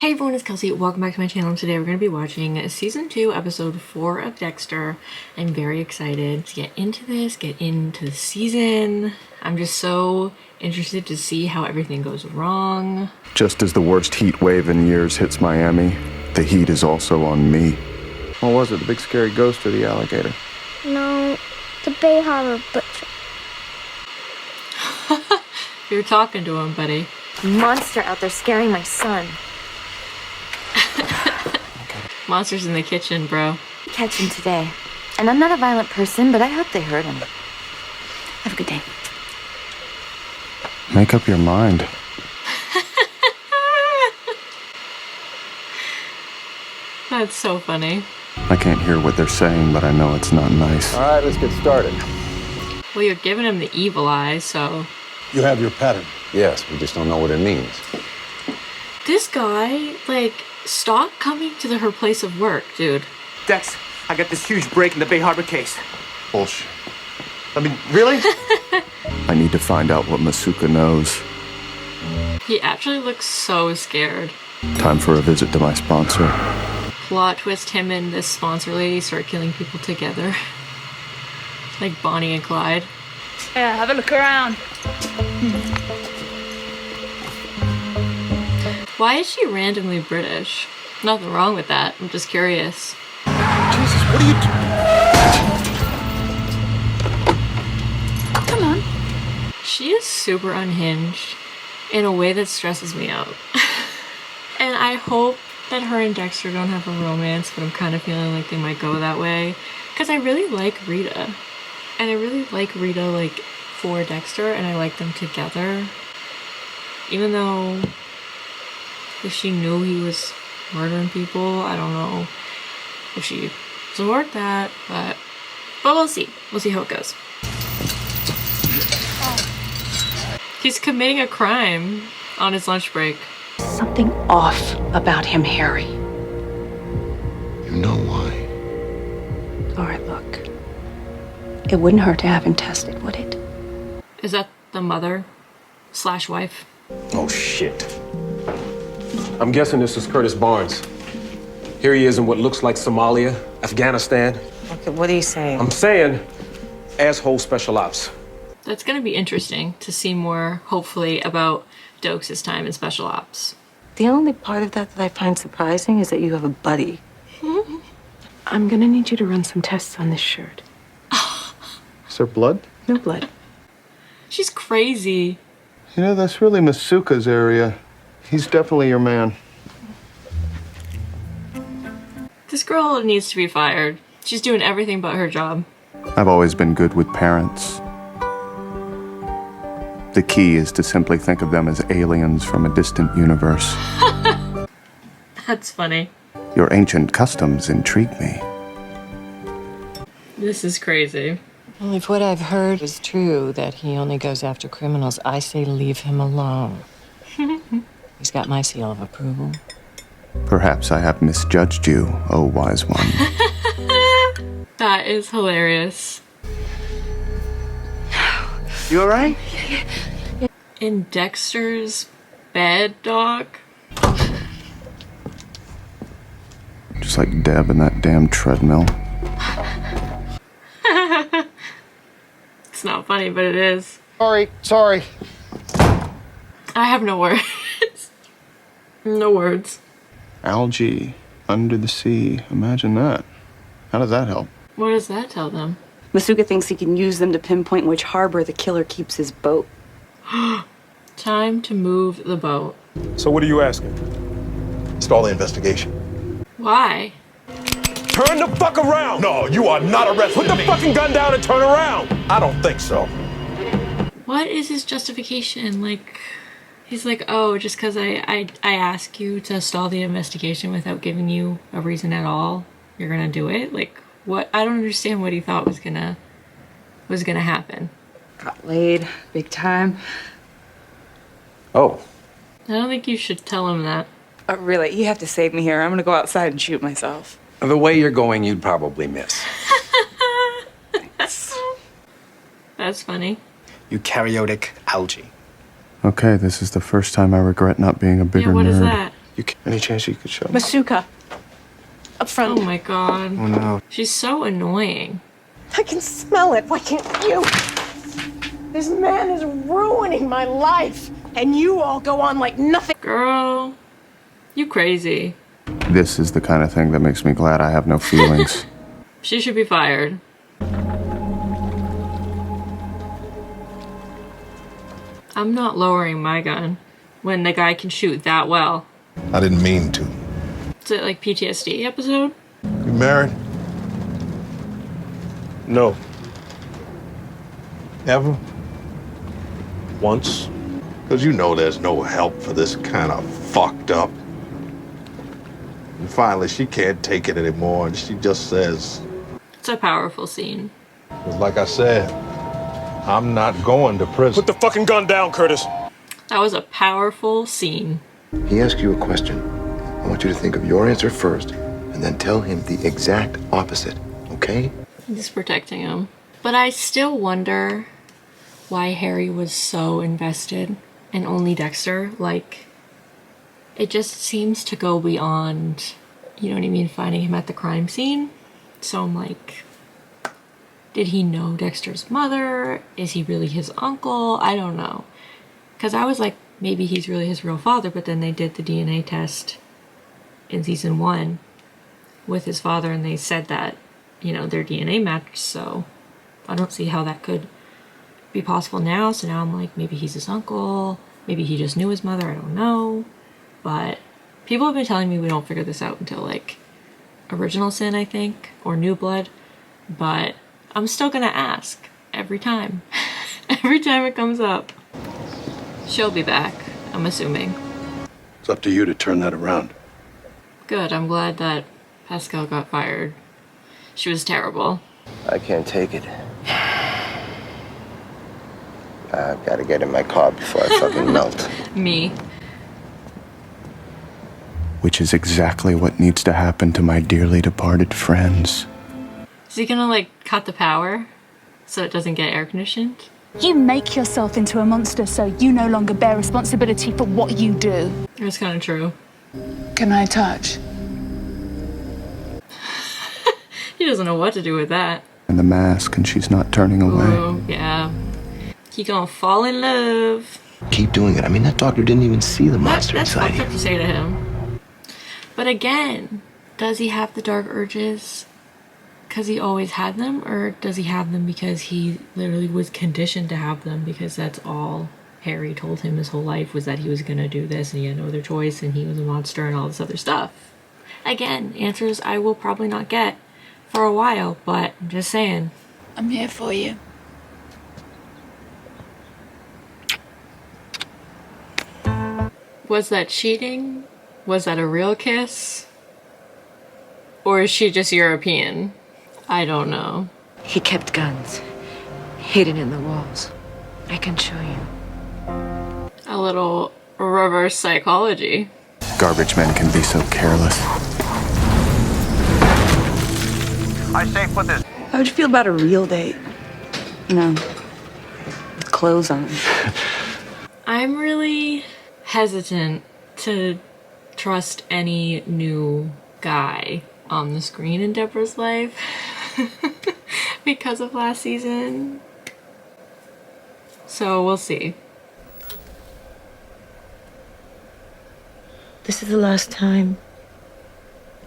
Hey everyone, it's Kelsey. Welcome back to my channel. Today we're going to be watching Season 2, Episode 4 of Dexter. I'm very excited to get into this, get into the season. I'm just so interested to see how everything goes wrong. Just as the worst heat wave in years hits Miami, the heat is also on me. What was it, the big scary ghost or the alligator? No, the Bay Harbor butcher. You're talking to him, buddy. Monster out there scaring my son. Monsters in the kitchen, bro. Catch him today. And I'm not a violent person, but I hope they hurt him. Have a good day. Make up your mind. That's so funny. I can't hear what they're saying, but I know it's not nice. All right, let's get started. Well, you're giving him the evil eye, so... You have your pattern. Yes, we just don't know what it means. This guy, like, stop coming to her place of work, dude. Dex, I got this huge break in the Bay Harbor case. Bullshit. I mean, really? I need to find out what Masuka knows. He actually looks so scared. Time for a visit to my sponsor. Plot twist, him and this sponsor lady start killing people together. Like Bonnie and Clyde. Yeah, have a look around. Why is she randomly British? Nothing wrong with that. I'm just curious. Jesus, what are you doing? Come on. She is super unhinged in a way that stresses me out. And I hope that her and Dexter don't have a romance, but I'm kind of feeling like they might go that way. Because I really like Rita. And I really like Rita, like, for Dexter, and I like them together. Even though... if she knew he was murdering people, I don't know if she support that, but we'll see. We'll see how it goes. He's committing a crime on his lunch break. Something off about him, Harry. You know why? All right, look. It wouldn't hurt to have him tested, would it? Is that the mother slash wife? Oh, shit. I'm guessing this is Curtis Barnes. Here he is in what looks like Somalia, Afghanistan. Okay, what are you saying? I'm saying asshole special ops. That's gonna be interesting to see more, hopefully, about Dokes' time in special ops. The only part of that I find surprising is that you have a buddy. I'm gonna need you to run some tests on this shirt. Is there blood? No blood. She's crazy. You know, that's really Masuka's area. He's definitely your man. This girl needs to be fired. She's doing everything but her job. I've always been good with parents. The key is to simply think of them as aliens from a distant universe. That's funny. Your ancient customs intrigue me. This is crazy. Well, if what I've heard is true, that he only goes after criminals, I say leave him alone. He's got my seal of approval. Perhaps I have misjudged you, oh wise one. That is hilarious. You all right? In Dexter's bed, dog? Just like Deb in that damn treadmill. It's not funny, but it is. Sorry. I have no words. No words. Algae under the sea. Imagine that. How does that help? What does that tell them? Masuka thinks he can use them to pinpoint which harbor the killer keeps his boat. Time to move the boat. So what are you asking? Stall the investigation. Why? Turn the fuck around! No, you are not arresting Put the me. fucking gun down and turn around! I don't think so. What is his justification? Like, he's like, oh, just because I ask you to stall the investigation without giving you a reason at all, you're gonna do it? Like, what? I don't understand what he thought was gonna happen. Got laid, big time. Oh. I don't think you should tell him that. Oh, really? You have to save me here. I'm gonna go outside and shoot myself. The way you're going, you'd probably miss. That's funny. Eukaryotic algae. Okay, this is the first time I regret not being a bigger Yeah, what nerd. is that? Any chance you could show me? Masuka. Up front. Oh my god. Oh no. She's so annoying. I can smell it. Why can't you? This man is ruining my life. And you all go on like nothing. Girl, you crazy. This is the kind of thing that makes me glad I have no feelings. She should be fired. I'm not lowering my gun when the guy can shoot that well. I didn't mean to. Is it like PTSD episode? You married? No. Ever? Once. Because you know there's no help for this kind of fucked up. And finally, she can't take it anymore, and she just says, It's a powerful scene. "'Cause like I said, I'm not going to prison." Put the fucking gun down, Curtis. That was a powerful scene. He asks you a question. I want you to think of your answer first, and then tell him the exact opposite, okay? He's protecting him. But I still wonder why Harry was so invested and only Dexter. Like, it just seems to go beyond, you know what I mean, finding him at the crime scene. So I'm like, did he know Dexter's mother? Is he really his uncle? I don't know. Because I was like, maybe he's really his real father, but then they did the DNA test in season 1 with his father, and they said that, you know, their DNA matched, so I don't see how that could be possible now. So now I'm like, maybe he's his uncle, maybe he just knew his mother, I don't know. But people have been telling me we don't figure this out until like Original Sin, I think, or New Blood, but I'm still gonna ask every time. Every time it comes up. She'll be back, I'm assuming. It's up to you to turn that around. Good, I'm glad that Pascal got fired. She was terrible. I can't take it. I've got to get in my car before I fucking melt. Me. Which is exactly what needs to happen to my dearly departed friends. Is he gonna like cut the power so it doesn't get air conditioned? You make yourself into a monster so you no longer bear responsibility for what you do. It's kind of true. Can I touch? He doesn't know what to do with that. And the mask, and she's not turning away. Oh, yeah. He gonna fall in love. Keep doing it. I mean, that doctor didn't even see the monster That's inside fucked you. up to say to him. But again, does he have the dark urges because he always had them, or does he have them because he literally was conditioned to have them, because that's all Harry told him his whole life was that he was gonna do this and he had no other choice and he was a monster and all this other stuff? Again, answers I will probably not get for a while, but I'm just saying. I'm here for you. Was that cheating? Was that a real kiss? Or is she just European? I don't know. He kept guns hidden in the walls. I can show you. A little reverse psychology. Garbage men can be so careless. I say put this. How would you feel about a real date? You know, with clothes on. I'm really hesitant to trust any new guy on the screen in Deborah's life because of last season. So we'll see. This is the last time,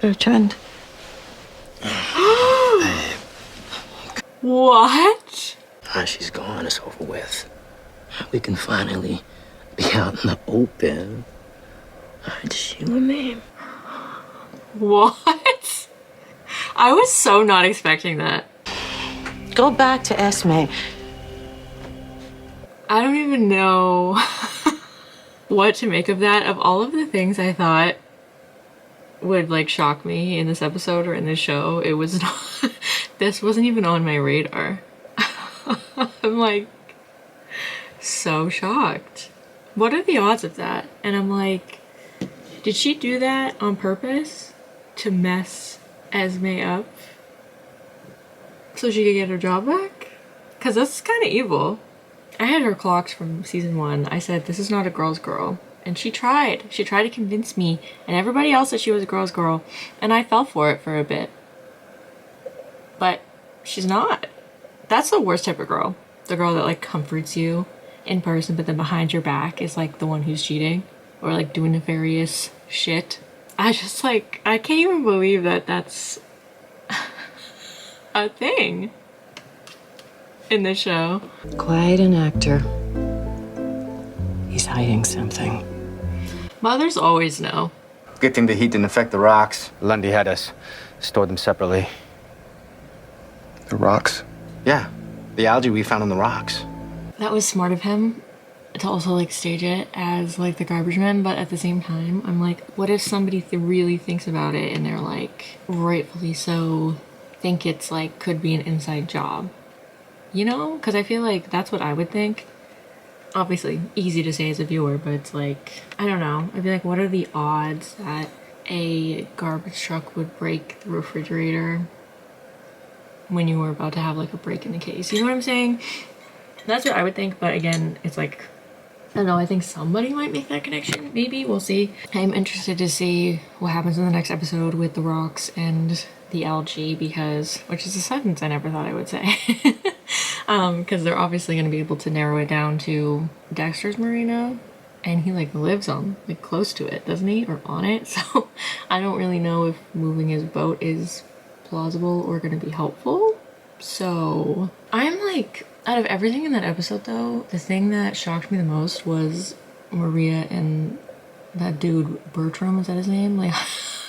Bertrand. What? She's gone. It's over with. We can finally be out in the open. Just you and me. What? I was so not expecting that. Go back to Esme. I don't even know what to make of that. Of all of the things I thought would like shock me in this episode or in this show, it was not, this wasn't even on my radar. I'm like so shocked. What are the odds of that? And I'm like, did she do that on purpose to mess Esme up so she could get her job back? Because that's kind of evil. I had her clocked from season 1. I said, this is not a girl's girl. And she tried to convince me and everybody else that she was a girl's girl, and I fell for it for a bit. But she's not. That's the worst type of girl. The girl that like comforts you in person, but then behind your back is like the one who's cheating or like doing nefarious shit. I just like, I can't even believe that that's a thing in the show. Quite an actor. He's hiding something. Mothers always know. Good thing the heat didn't affect the rocks. Lundy had us store them separately. The rocks? Yeah, the algae we found on the rocks. That was smart of him to also like stage it as like the garbage men, but at the same time I'm like, what if somebody really thinks about it and they're like, rightfully so, think it's like could be an inside job, you know? Because I feel like that's what I would think. Obviously easy to say as a viewer, but it's like, I don't know, I'd be like, what are the odds that a garbage truck would break the refrigerator when you were about to have like a break in the case? You know what I'm saying? That's what I would think, but again, it's like, I don't know, I think somebody might make that connection. Maybe, we'll see. I'm interested to see what happens in the next episode with the rocks and the algae, because, which is a sentence I never thought I would say. Because they're obviously going to be able to narrow it down to Dexter's marina, and he like lives on, like close to it, doesn't he? Or on it, so I don't really know if moving his boat is plausible or going to be helpful. So I'm like, out of everything in that episode though, the thing that shocked me the most was Maria and that dude Bertram, is that his name? Like,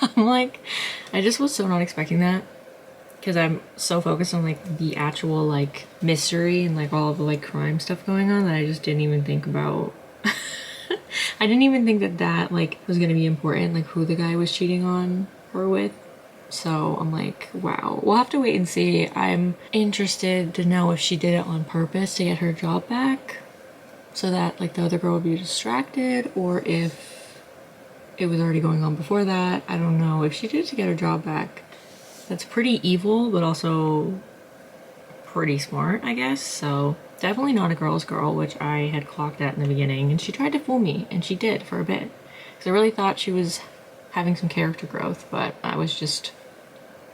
I'm like, I just was so not expecting that, because I'm so focused on like the actual like mystery and like all of the like crime stuff going on that I just didn't even think about. I didn't even think that that like was gonna be important, like who the guy was cheating on her with. So I'm like, wow, we'll have to wait and see. I'm interested to know if she did it on purpose to get her job back so that like the other girl would be distracted, or if it was already going on before that. I don't know. If she did it to get her job back, that's pretty evil, but also pretty smart, I guess. So definitely not a girl's girl, which I had clocked at in the beginning, and she tried to fool me, and she did for a bit, because I really thought she was having some character growth, but I was just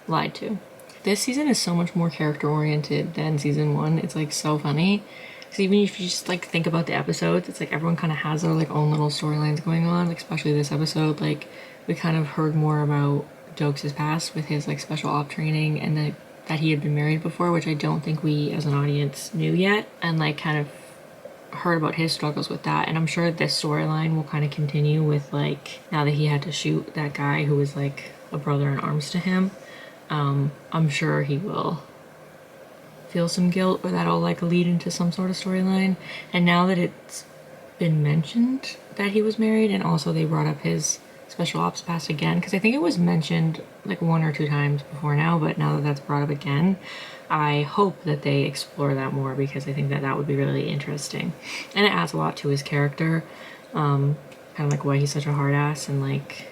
lied to. This season is so much more character oriented than season 1. It's like so funny, because even if you just like think about the episodes, it's like everyone kind of has their like own little storylines going on, like especially this episode. Like we kind of heard more about Dokes' past with his like special op training, and that he had been married before, which I don't think we as an audience knew yet, and like kind of heard about his struggles with that. And I'm sure this storyline will kind of continue with like, now that he had to shoot that guy who was like a brother in arms to him, I'm sure he will feel some guilt, or that'll like lead into some sort of storyline. And now that it's been mentioned that he was married, and also they brought up his special ops past again, because I think it was mentioned like 1 or 2 times before now, but now that that's brought up again, I hope that they explore that more, because I think that that would be really interesting. And it adds a lot to his character, kind of like why he's such a hard ass, and like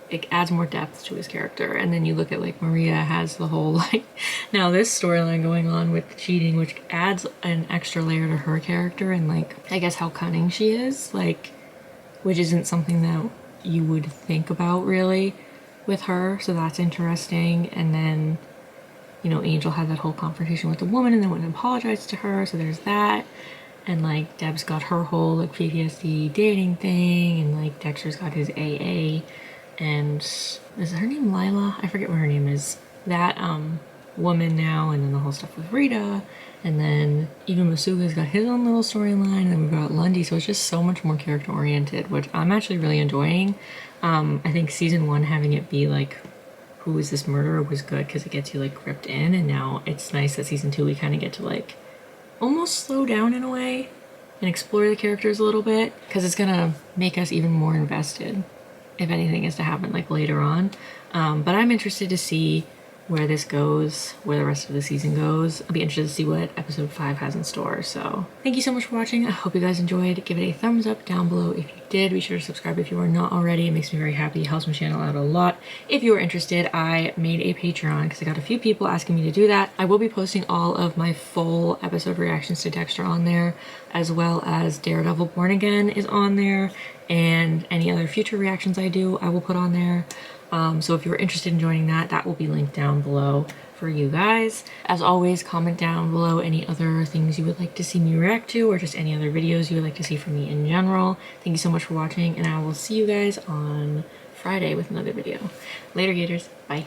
it adds more depth to his character. And then you look at like Maria has the whole like now this storyline going on with cheating, which adds an extra layer to her character, and like I guess how cunning she is, like, which isn't something that you would think about really with her, so that's interesting. And then, you know, Angel had that whole confrontation with the woman and then went and apologized to her, so there's that. And like Deb's got her whole like PTSD dating thing, and like Dexter's got his AA, and is her name Lila? I forget what her name is. That woman now, and then the whole stuff with Rita, and then even Masuga's got his own little storyline, and then we've got Lundy, so it's just so much more character oriented, which I'm actually really enjoying. I think season 1 having it be like, who is this murderer, was good, because it gets you like gripped in, and now it's nice that season 2 we kind of get to like almost slow down in a way and explore the characters a little bit, because it's gonna make us even more invested if anything is to happen like later on. But I'm interested to see where this goes, where the rest of the season goes. I'll be interested to see what episode 5 has in store. So thank you so much for watching. I hope you guys enjoyed. Give it a thumbs up down below if you did. Be sure to subscribe if you are not already. It makes me very happy. It helps my channel out a lot. If you are interested, I made a Patreon because I got a few people asking me to do that. I will be posting all of my full episode reactions to Dexter on there, as well as Daredevil Born Again is on there, and any other future reactions I do, I will put on there. So if you're interested in joining that, that will be linked down below for you guys. As always, comment down below any other things you would like to see me react to, or just any other videos you would like to see from me in general. Thank you so much for watching, and I will see you guys on Friday with another video. Later, Gators. Bye.